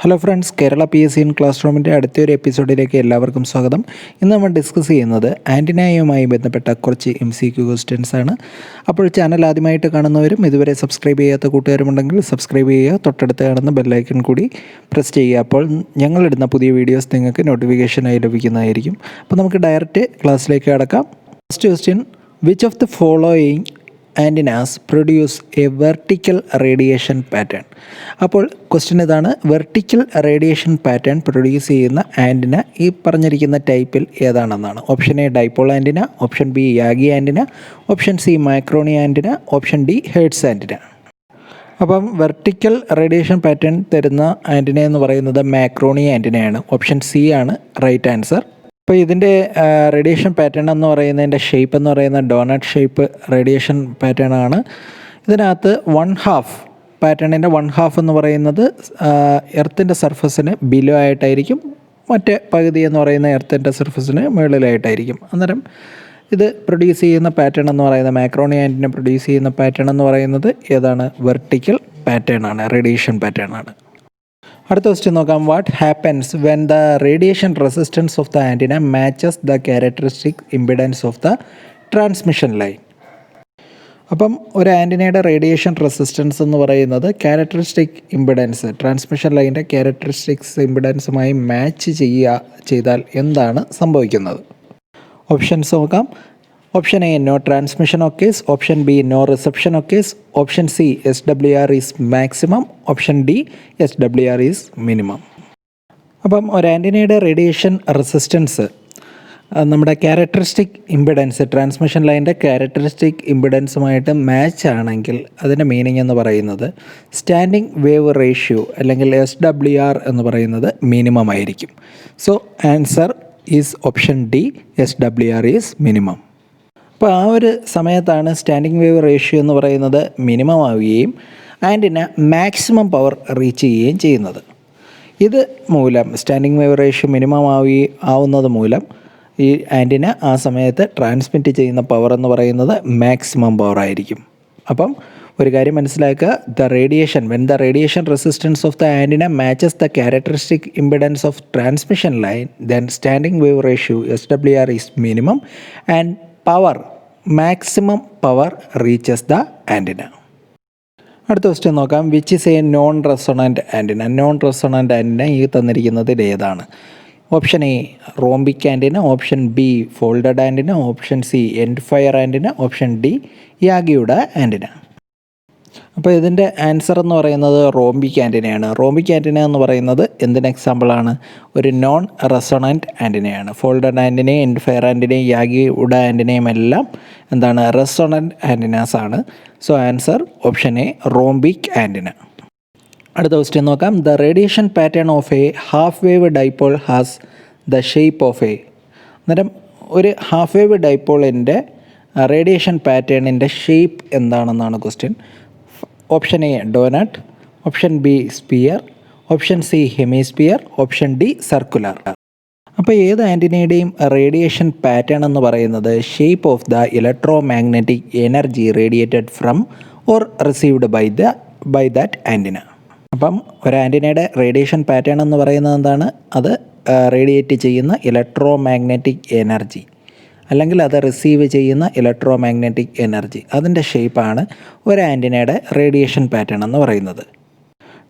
Hello friends, Kerala PSC in class റൂമിൻ്റെ അടുത്തൊരു എപ്പിസോഡിലേക്ക് എല്ലാവർക്കും സ്വാഗതം. ഇന്ന് നമ്മൾ ഡിസ്കസ് ചെയ്യുന്നത് ആൻറ്റിനയുമായി ബന്ധപ്പെട്ട കുറച്ച് MCQ ക്വസ്റ്റ്യൻസ് ആണ്. അപ്പോൾ ചാനൽ ആദ്യമായിട്ട് കാണുന്നവരും ഇതുവരെ സബ്സ്ക്രൈബ് ചെയ്യാത്ത കൂട്ടുകാരുമുണ്ടെങ്കിൽ സബ്സ്ക്രൈബ് ചെയ്യുക, തൊട്ടടുത്ത് കാണുന്ന ബെല്ലൈക്കൺ കൂടി പ്രസ് ചെയ്യുക. അപ്പോൾ ഞങ്ങളിടുന്ന പുതിയ വീഡിയോസ് നിങ്ങൾക്ക് നോട്ടിഫിക്കേഷനായി ലഭിക്കുന്നതായിരിക്കും. അപ്പോൾ നമുക്ക് ഡയറക്റ്റ് ക്ലാസ്സിലേക്ക് കടക്കാം. First question, which of the following antennas produce a vertical radiation pattern. അപ്പോൾ ക്വസ്റ്റ്യൻ ഇതാണ്, വെർട്ടിക്കൽ റേഡിയേഷൻ പാറ്റേൺ പ്രൊഡ്യൂസ് ചെയ്യുന്ന ആൻറ്റിന ഈ പറഞ്ഞിരിക്കുന്ന ടൈപ്പിൽ ഏതാണെന്നാണ്. Option A dipole antenna, option B Yagi antenna, option C Marconi antenna, option D Hertz antenna. അപ്പം vertical radiation pattern തരുന്ന antenna എന്ന് പറയുന്നത് മാക്രോണി ആൻറ്റിനയാണ്. ഓപ്ഷൻ സി ആണ് റൈറ്റ് ആൻസർ. അപ്പോൾ ഇതിൻ്റെ റേഡിയേഷൻ പാറ്റേൺ എന്ന് പറയുന്നതിൻ്റെ ഷേപ്പ് എന്ന് പറയുന്നത് ഡോണറ്റ് ഷേപ്പ് റേഡിയേഷൻ പാറ്റേൺ ആണ്. ഇതിനകത്ത് പാറ്റേണിൻ്റെ 1/2 എന്ന് പറയുന്നത് എർത്തിൻ്റെ സർഫസിന് ബിലോ ആയിട്ടായിരിക്കും, മറ്റേ പകുതി എന്ന് പറയുന്ന എർത്തിൻ്റെ സർഫസിന് മുകളിലായിട്ടായിരിക്കും. അന്നേരം ഇത് പ്രൊഡ്യൂസ് ചെയ്യുന്ന പാറ്റേൺ എന്ന് പറയുന്നത് മാക്രോണി ആൻറ്റിന പ്രൊഡ്യൂസ് ചെയ്യുന്ന പാറ്റേൺ എന്ന് പറയുന്നത് ഏതാണ്? വെർട്ടിക്കൽ പാറ്റേൺ ആണ്, റേഡിയേഷൻ പാറ്റേൺ ആണ്. അടുത്ത ക്വസ്റ്റ്യൻ നോക്കാം. What happens when the radiation resistance of the antenna matches the characteristic impedance of the transmission line. അപ്പം ഒരു ആൻറ്റിനയുടെ റേഡിയേഷൻ റെസിസ്റ്റൻസ് എന്ന് പറയുന്നത് ക്യാരക്ടറിസ്റ്റിക് ഇമ്പിഡൻസ്, ട്രാൻസ്മിഷൻ ലൈൻ്റെ ക്യാരക്ടറിസ്റ്റിക്സ് ഇമ്പിഡൻസുമായി മാച്ച് ചെയ്താൽ എന്താണ് സംഭവിക്കുന്നത്? ഓപ്ഷൻസ് നോക്കാം. Option A no transmission occurs, option B no reception occurs, option C SWR is maximum, option D SWR is minimum. അപ്പം ഒരു ആൻറ്റിനയുടെ റേഡിയേഷൻ റെസിസ്റ്റൻസ് നമ്മുടെ ക്യാരക്ടറിസ്റ്റിക് ഇമ്പിഡൻസ്, ട്രാൻസ്മിഷൻ ലൈൻ്റെ ക്യാരക്ടറിസ്റ്റിക് ഇമ്പിഡൻസുമായിട്ട് മാച്ച് ആണെങ്കിൽ അതിൻ്റെ മീനിങ് എന്ന് പറയുന്നത് സ്റ്റാൻഡിങ് വേവ് റേഷ്യോ അല്ലെങ്കിൽ SWR എന്ന് പറയുന്നത് മിനിമം ആയിരിക്കും. So answer is option D, SWR is minimum. അപ്പോൾ ആ ഒരു സമയത്താണ് സ്റ്റാൻഡിങ് വേവ് റേഷ്യോ എന്ന് പറയുന്നത് മിനിമം ആവുകയും ആൻറ്റിന മാക്സിമം പവർ റീച്ച് ചെയ്യുകയും ചെയ്യുന്നത്. ഇത് മൂലം സ്റ്റാൻഡിങ് വേവ് റേഷ്യോ മിനിമം ആവുന്നത് മൂലം ഈ ആൻറ്റിന ആ സമയത്ത് ട്രാൻസ്മിറ്റ് ചെയ്യുന്ന പവർ എന്ന് പറയുന്നത് മാക്സിമം പവർ ആയിരിക്കും. അപ്പം ഒരു കാര്യം മനസ്സിലാക്കുക, when the radiation resistance of the antenna matches the characteristic impedance of transmission line, then standing wave ratio SWR is minimum and maximum power reaches the antenna. അടുത്ത question നോക്കാം. Which is a non resonant antenna. Non resonant antenna ഈ തന്നിരിക്കുന്നതിൽ ഏതാണ്? Option A rhombic antenna, option B folded antenna, option C end fire antenna, option D യാഗിയുടെ antenna. അപ്പോൾ ഇതിൻ്റെ answer എന്ന് പറയുന്നത് റോംബിക് ആൻറ്റിനയാണ്. റോംബിക് ആൻറ്റിന എന്ന് പറയുന്നത് എന്തിന് എക്സാമ്പിളാണ്? ഒരു നോൺ റെസൊണൻറ്റ് ആൻറ്റിനയാണ്. ഫോൾഡഡ് ആൻറ്റിനയും എൻഡ് ഫയർ ആൻറ്റിനയും യാഗിയുടെ ആൻറ്റിനയും എല്ലാം എന്താണ്? റെസൊണൻറ്റ് ആൻറ്റിനാസ് ആണ്. So answer option A rhombic antenna. അടുത്ത ക്വസ്റ്റ്യൻ നോക്കാം. The radiation pattern of a half wave dipole has the shape of a. അന്നേരം ഒരു ഹാഫ് വേവ് ഡൈപോളിൻ്റെ റേഡിയേഷൻ പാറ്റേണിൻ്റെ ഷേപ്പ് എന്താണെന്നാണ് question. Option A doughnut, option B sphere, option C hemisphere, option D circular. അപ്പോൾ ഏത് ആൻറ്റിനയുടെയും radiation pattern എന്ന് പറയുന്നത് shape of the electromagnetic energy radiated from or received by that antenna. അപ്പം ഒരു ആൻറ്റിനയുടെ റേഡിയേഷൻ പാറ്റേൺ എന്ന് പറയുന്നത് എന്താണ്? അത് റേഡിയേറ്റ് ചെയ്യുന്ന ഇലക്ട്രോ മാഗ്നറ്റിക് എനർജി അല്ലെങ്കിൽ അത് റിസീവ് ചെയ്യുന്ന ഇലക്ട്രോ മാഗ്നറ്റിക് എനർജി, അതിൻ്റെ ഷേപ്പാണ് ഒരു ആൻറ്റിനയുടെ റേഡിയേഷൻ പാറ്റേൺ എന്ന് പറയുന്നത്.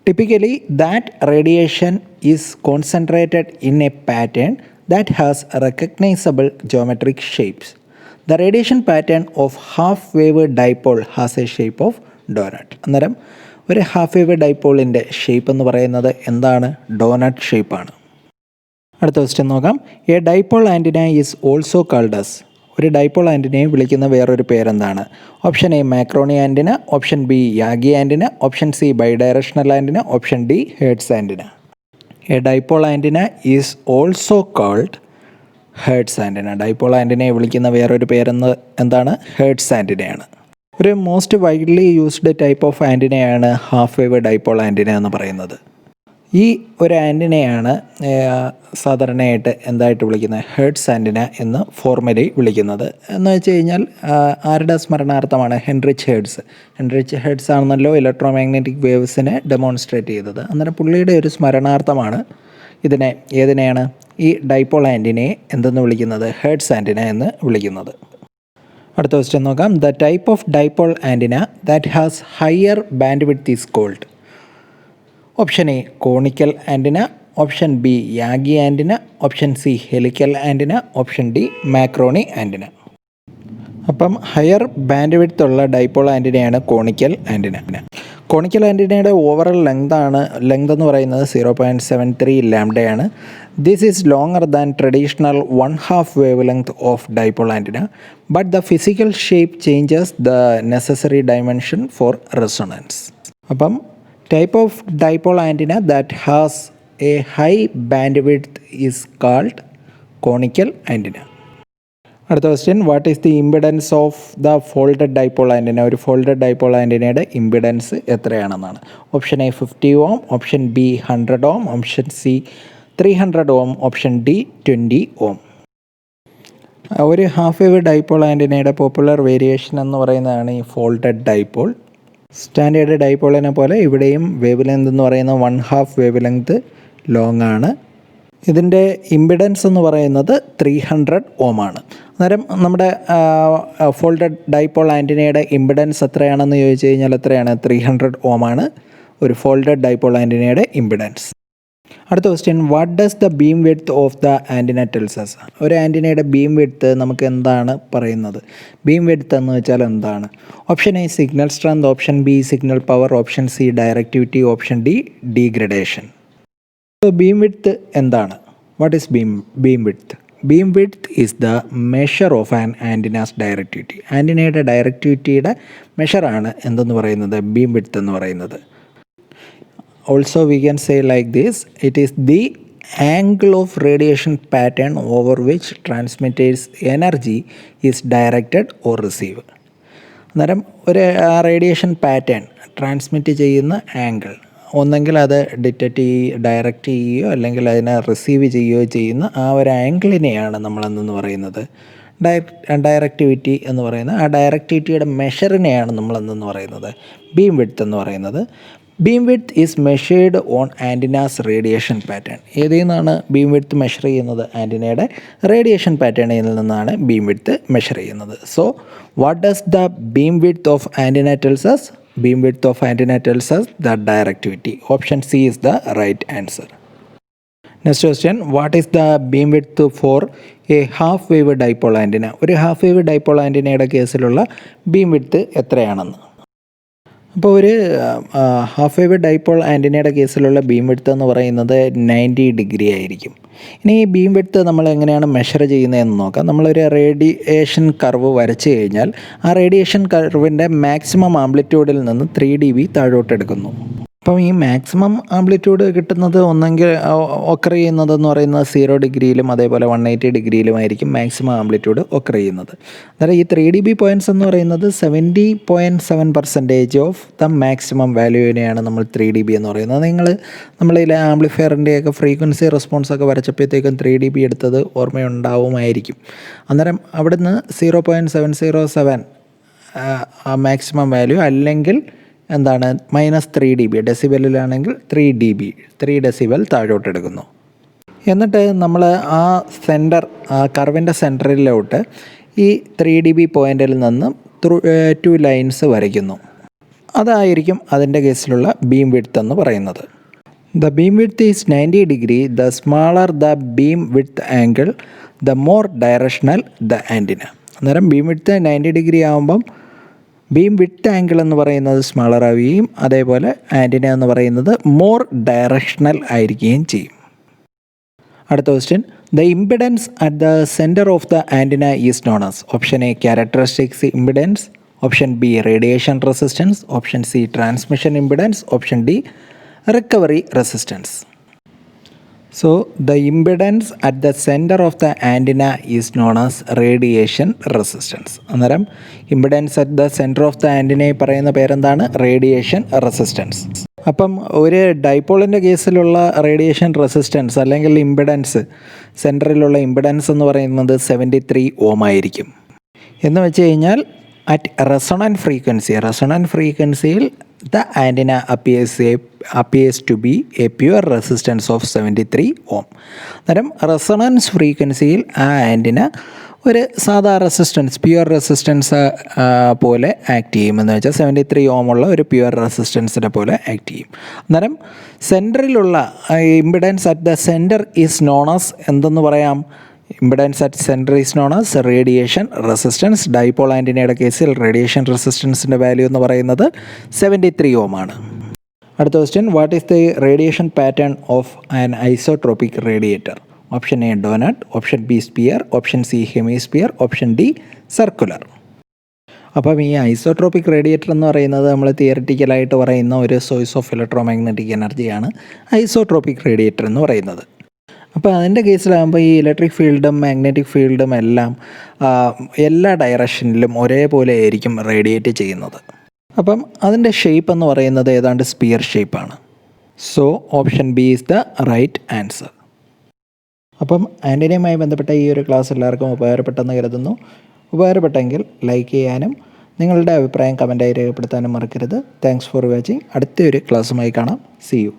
Typically that radiation is concentrated in A pattern that has recognisable geometric shapes. The radiation pattern of half wave dipole has A shape of doughnut. അന്നേരം ഒരു half wave ഡൈപോളിൻ്റെ shape എന്ന് പറയുന്നത് എന്താണ്? ഡോനട്ട് ഷേപ്പാണ്. അടുത്ത question നോക്കാം. A dipole antenna is also called as. ഒരു dipole ആൻറ്റിനയെ വിളിക്കുന്ന വേറൊരു പേരെന്താണ്? Option A Marconi antenna, option B Yagi antenna, option C bidirectional antenna, option D Hertz antenna. A dipole antenna is also called Hertz antenna. Dipole ആൻറ്റിനയെ വിളിക്കുന്ന വേറൊരു എന്താണ്? Hertz ആൻറ്റിനയാണ്. ഒരു most widely used type of ആൻറ്റിനയാണ് half wave dipole antenna എന്ന് പറയുന്നത്. ഈ ഒരു ആൻറ്റിനയാണ് സാധാരണയായിട്ട് എന്തായിട്ട് വിളിക്കുന്നത്, ഹെർട്സ് ആൻറ്റിന എന്ന് ഫോർമലി വിളിക്കുന്നത്. എന്ന് വെച്ച് കഴിഞ്ഞാൽ ആരുടെ സ്മരണാർത്ഥമാണ്? Heinrich Hertz. ഹെൻറിച്ച് ഹെർട്സ് ആണെന്നല്ലോ ഇലക്ട്രോ മാഗ്നറ്റിക് വേവ്സിനെ ഡെമോൺസ്ട്രേറ്റ് ചെയ്തത്. അന്നേരം പുള്ളിയുടെ ഒരു സ്മരണാർത്ഥമാണ് ഏതിനെയാണ് ഈ ഡൈപോൾ ആൻറ്റിനയെ എന്തെന്ന് വിളിക്കുന്നത്? ഹെർട്സ് ആൻറ്റിന എന്ന് വിളിക്കുന്നത്. അടുത്ത ക്വസ്റ്റ്യൻ നോക്കാം. The type of dipole antenna that has higher bandwidth is called. Option A conical antenna, option B Yagi antenna, option C helical antenna, option D Marconi antenna. അപ്പം higher bandwidth ഉള്ള dipole ആൻറ്റിനയാണ് conical antenna. Conical ആൻറ്റിനയുടെ overall length എന്ന് പറയുന്നത് 0.73 ലാംഡയാണ്. This is longer than traditional 1/2 wavelength of dipole antenna, but the physical shape changes the necessary dimension for resonance. അപ്പം type of dipole antenna that has a high bandwidth is called conical antenna. അടുത്ത question, what is the impedance of the folded dipole antenna? ഒരു folded dipole ആൻറ്റിനയുടെ impedance എത്രയാണെന്നാണ്. Option A 50 ohm, option B 100 ohm, option C 300 ohm, option D 20 ohm. ഒരു half wave dipole ആൻറ്റിനയുടെ popular variation എന്ന് പറയുന്നതാണ് ഈ folded dipole. Standard ഡൈപോളിനെ പോലെ ഇവിടെയും വേവ് ലെങ്ത് എന്ന് പറയുന്നത് 1/2 വേവ് ലെങ്ത് ലോങ് ആണ്. ഇതിൻ്റെ ഇമ്പിഡൻസ് എന്ന് പറയുന്നത് 300 ഓം ആണ്. അന്നേരം നമ്മുടെ ഫോൾഡഡ് ഡൈപോൾ ആൻറ്റിനയുടെ ഇമ്പിഡൻസ് എത്രയാണെന്ന് ചോദിച്ചു കഴിഞ്ഞാൽ എത്രയാണ്? 300 ഓം ആണ് ഒരു ഫോൾഡഡ് ഡൈപോൾ ആൻറ്റിനയുടെ ഇമ്പിഡൻസ്. അടുത്ത question, what does the beam width of the antenna tells us? ഒരു ആൻറ്റിനയുടെ ബീം വിഡ്ത്ത് നമുക്ക് എന്താണ് പറയുന്നത്? ബീം വിഡ്ത്ത് എന്ന് വെച്ചാൽ എന്താണ്? Option A signal strength, option B signal power, option C directivity, option D degradation. Beam width എന്താണ്? What is beam width? Beam width is the measure of an antenna's directivity. ആൻറ്റിനയുടെ ഡയറക്റ്റിവിറ്റിയുടെ മെഷറാണ് എന്തെന്ന് പറയുന്നത്? Beam width എന്ന് പറയുന്നത്. Also we can say like this, it is the angle of radiation pattern over which transmitter's energy is directed or received. അന്നേരം ഒരു radiation pattern transmit ചെയ്യുന്ന ആംഗിൾ ഒന്നെങ്കിൽ അത് ഡയറക്റ്റ് ചെയ്യുകയോ അല്ലെങ്കിൽ അതിനെ റിസീവ് ചെയ്യുകയോ ചെയ്യുന്ന ആ ഒരു ആംഗിളിനെയാണ് നമ്മളെന്ന് പറയുന്നത് ഡയറക്റ്റിവിറ്റി എന്ന് പറയുന്നത്. ആ ഡയറക്റ്റിവിറ്റിയുടെ മെഷറിനെയാണ് നമ്മളെന്ന് പറയുന്നത് ബീം വിഡ്ത്ത് എന്ന് പറയുന്നത്. Beam width is measured on antennas radiation pattern. ഏതിൽ നിന്നാണ് ബീം വിഡ്ത്ത് മെഷർ ചെയ്യുന്നത്? ആൻറ്റിനയുടെ റേഡിയേഷൻ പാറ്റേണിൽ നിന്നാണ് ബീം വിഡ്ത്ത് മെഷർ ചെയ്യുന്നത്. So what does the beam width of antenna tells us? Beam width of antenna tells us the directivity. Option C is the right answer. Next question, what is the beam width for a half wave dipole antenna? ഒരു half wave dipole ആൻറ്റിനയുടെ കേസിലുള്ള beam width എത്രയാണെന്ന്. അപ്പോൾ ഒരു half wave dipole ആൻറ്റിനയുടെ കേസിലുള്ള beam width എന്ന് പറയുന്നത് 90 ഡിഗ്രി ആയിരിക്കും. ഇനി ഈ ബീം വിഡ്ത്ത് നമ്മൾ എങ്ങനെയാണ് മെഷർ ചെയ്യുന്നതെന്ന് നോക്കാം. നമ്മളൊരു റേഡിയേഷൻ കർവ് വരച്ച് കഴിഞ്ഞാൽ ആ റേഡിയേഷൻ കർവിൻ്റെ മാക്സിമം ആംപ്ലിറ്റ്യൂഡിൽ നിന്ന് 3 dB താഴോട്ടെടുക്കുന്നു. അപ്പം ഈ മാക്സിമം ആംപ്ലിറ്റ്യൂഡ് കിട്ടുന്നത് ഒന്നെങ്കിൽ ഒക്കർ ചെയ്യുന്നതെന്ന് പറയുന്നത് 0 ഡിഗ്രിയിലും അതേപോലെ 180 ഡിഗ്രിയിലുമായിരിക്കും മാക്സിമം ആംപ്ലിറ്റ്യൂഡ് ഒക്കർ ചെയ്യുന്നത്. അതായത് ഈ 3 dB പോയിൻറ്റ്സ് എന്ന് പറയുന്നത് 70.7% ഓഫ് ദ മാക്സിമം വാല്യൂവിനെയാണ് നമ്മൾ 3 dB എന്ന് പറയുന്നത്. നമ്മളിതിലെ ആംപ്ലിഫയറിൻ്റെയൊക്കെ ഫ്രീക്വൻസി റെസ്പോൺസൊക്കെ വരച്ചപ്പോഴത്തേക്കും 3 dB എടുത്തത് ഓർമ്മയുണ്ടാവുമായിരിക്കും. അന്നേരം അവിടുന്ന് 0.707 മാക്സിമം വാല്യൂ അല്ലെങ്കിൽ എന്താണ് -3 dB, ഡെസിബലിലാണെങ്കിൽ 3 ഡെസിബൽ താഴോട്ടെടുക്കുന്നു. എന്നിട്ട് നമ്മൾ ആ കർവിൻ്റെ സെൻറ്ററിലോട്ട് ഈ 3 dB പോയിൻറ്റിൽ നിന്ന് 2 ലൈൻസ് വരയ്ക്കുന്നു. അതായിരിക്കും അതിൻ്റെ കേസിലുള്ള ബീം വിഡ്ത്ത് എന്ന് പറയുന്നത്. The beam width is 90 degree. The smaller the beam width angle the more directional the antenna. അന്നേരം ബീം വിഡ്ത്ത് 90 ഡിഗ്രി ആകുമ്പം ബീം വിഡ്ത്ത് ആംഗിൾ എന്ന് പറയുന്നത് സ്മാളർ ആവുകയും അതേപോലെ ആൻറ്റിന എന്ന് പറയുന്നത് മോർ ഡയറക്ഷണൽ ആയിരിക്കുകയും ചെയ്യും. അടുത്ത question, the impedance at the centre of the antenna is known as. Option A characteristics impedance, option B radiation resistance, option C transmission impedance, option D recovery resistance. So the impedance at the center of the antenna is known as radiation resistance. അന്നേരം impedance at the centre of the ആൻറ്റിനയെ പറയുന്ന പേരെന്താണ്? Radiation resistance. അപ്പം ഒരു ഡൈപോളിൻ്റെ കേസിലുള്ള radiation resistance അല്ലെങ്കിൽ impedance, സെൻറ്ററിലുള്ള ഇമ്പിഡൻസ് എന്ന് പറയുന്നത് 73 ഓം ആയിരിക്കും. എന്ന് വെച്ച് കഴിഞ്ഞാൽ അറ്റ് റെസൊണൻറ്റ് ഫ്രീക്വൻസിയിൽ the antenna appears to be a pure resistance of 73 ohm. അന്നേരം റെസൊണൻസ് ഫ്രീക്വൻസിയിൽ ആ ആൻറ്റിന ഒരു സാധാ റെസിസ്റ്റൻസ്, പ്യുവർ റെസിസ്റ്റൻസ് പോലെ ആക്ട് ചെയ്യുമെന്ന് വെച്ചാൽ 73 ഓമുള്ള ഒരു പ്യുവർ റെസിസ്റ്റൻസിനെ പോലെ ആക്ട് ചെയ്യും. അന്നേരം സെൻറ്ററിലുള്ള impedance at the centre is known as എന്തെന്ന് പറയാം? Impedance at centre is known as radiation resistance. Dipole ആൻറ്റിനയുടെ കേസിൽ റേഡിയേഷൻ റെസിസ്റ്റൻസിൻ്റെ വാല്യൂ എന്ന് പറയുന്നത് 73 ഓം ആണ്. അടുത്ത question, what is the radiation pattern of an isotropic radiator? Option A doughnut, option B sphere, option C hemisphere, option D circular. അപ്പം ഈ isotropic radiator എന്ന് പറയുന്നത് നമ്മൾ തിയററ്റിക്കലായിട്ട് പറയുന്ന ഒരു സോഴ്സ് ഓഫ് ഇലക്ട്രോമാഗ്നറ്റിക് എനർജിയാണ് ഐസോട്രോപിക് റേഡിയേറ്റർ എന്ന് പറയുന്നത്. അപ്പോൾ അതിൻ്റെ കേസിലാകുമ്പോൾ ഈ ഇലക്ട്രിക് ഫീൽഡും മാഗ്നറ്റിക് ഫീൽഡും എല്ലാം എല്ലാ ഡയറക്ഷനിലും ഒരേപോലെ ആയിരിക്കും റേഡിയേറ്റ് ചെയ്യുന്നത്. അപ്പം അതിൻ്റെ ഷേപ്പ് എന്ന് പറയുന്നത് ഏതാണ്ട് സ്പിയർ ഷേപ്പാണ്. So option B is the right answer. അപ്പം ആൻറ്റിനയുമായി ബന്ധപ്പെട്ട ഈ ഒരു ക്ലാസ് എല്ലാവർക്കും ഉപകാരപ്പെട്ടെന്ന് കരുതുന്നു. ഉപകാരപ്പെട്ടെങ്കിൽ ലൈക്ക് ചെയ്യാനും നിങ്ങളുടെ അഭിപ്രായം കമൻറ്റായി രേഖപ്പെടുത്താനും മറക്കരുത്. Thanks for watching. അടുത്തൊരു ക്ലാസ്സുമായി കാണാം. See U.